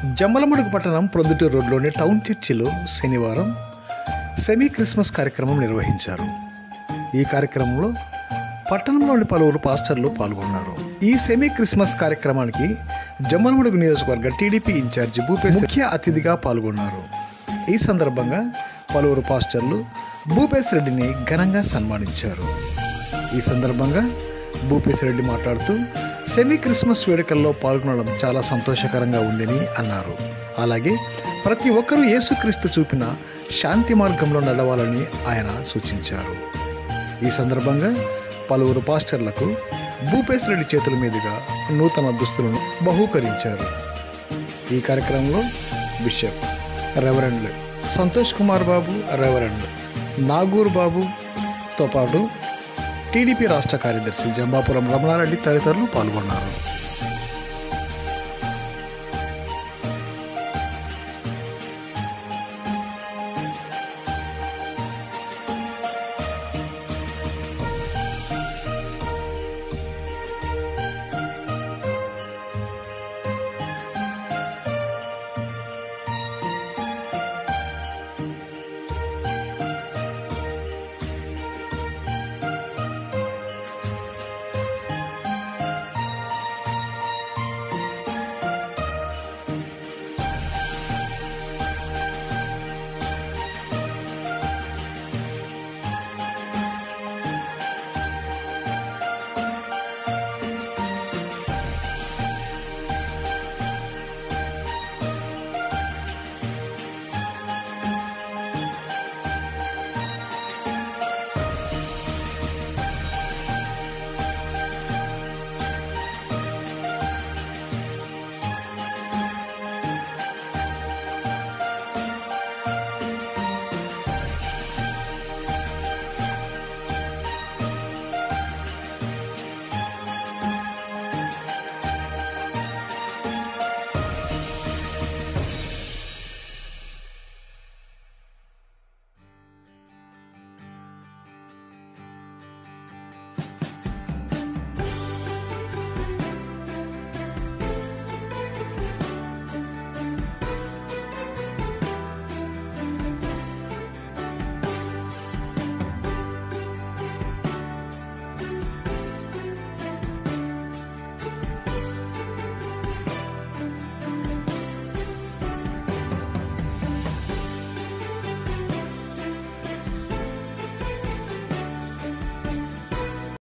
జమ్మలమడుగు పట్టణం ప్రొద్దుటూరు రోడ్లోని టౌన్ చర్చిలో శనివారం సెమీ క్రిస్మస్ కార్యక్రమం నిర్వహించారు. ఈ కార్యక్రమంలో పట్టణంలోని పలువురు పాస్టర్లు పాల్గొన్నారు. ఈ సెమీ క్రిస్మస్ కార్యక్రమానికి జమ్మలమడుగు నియోజకవర్గ టీడీపీ ఇన్ఛార్జి భూపేశ్ ముఖ్య అతిథిగా పాల్గొన్నారు. ఈ సందర్భంగా పలువురు పాస్టర్లు భూపేశ్ రెడ్డిని ఘనంగా సన్మానించారు. ఈ సందర్భంగా భూపేశ్ రెడ్డి మాట్లాడుతూ సెమీ క్రిస్మస్ వేడుకల్లో పాల్గొనడం చాలా సంతోషకరంగా ఉందని అన్నారు. అలాగే ప్రతి ఒక్కరూ యేసుక్రీస్తు చూపిన శాంతి మార్గంలో నడవాలని ఆయన సూచించారు. ఈ సందర్భంగా పలువురు పాస్టర్లకు భూపేశ్ రెడ్డి చేతుల మీదుగా నూతన దుస్తులను బహూకరించారు. ఈ కార్యక్రమంలో బిషప్ రెవరెండ్ సంతోష్ కుమార్ బాబు, రెవరెండ్ నాగూర్ బాబుతో పాటు టీడీపీ రాష్ట్ర కార్యదర్శి జంబాపురం రమణారెడ్డి తదితరులు పాల్గొన్నారు.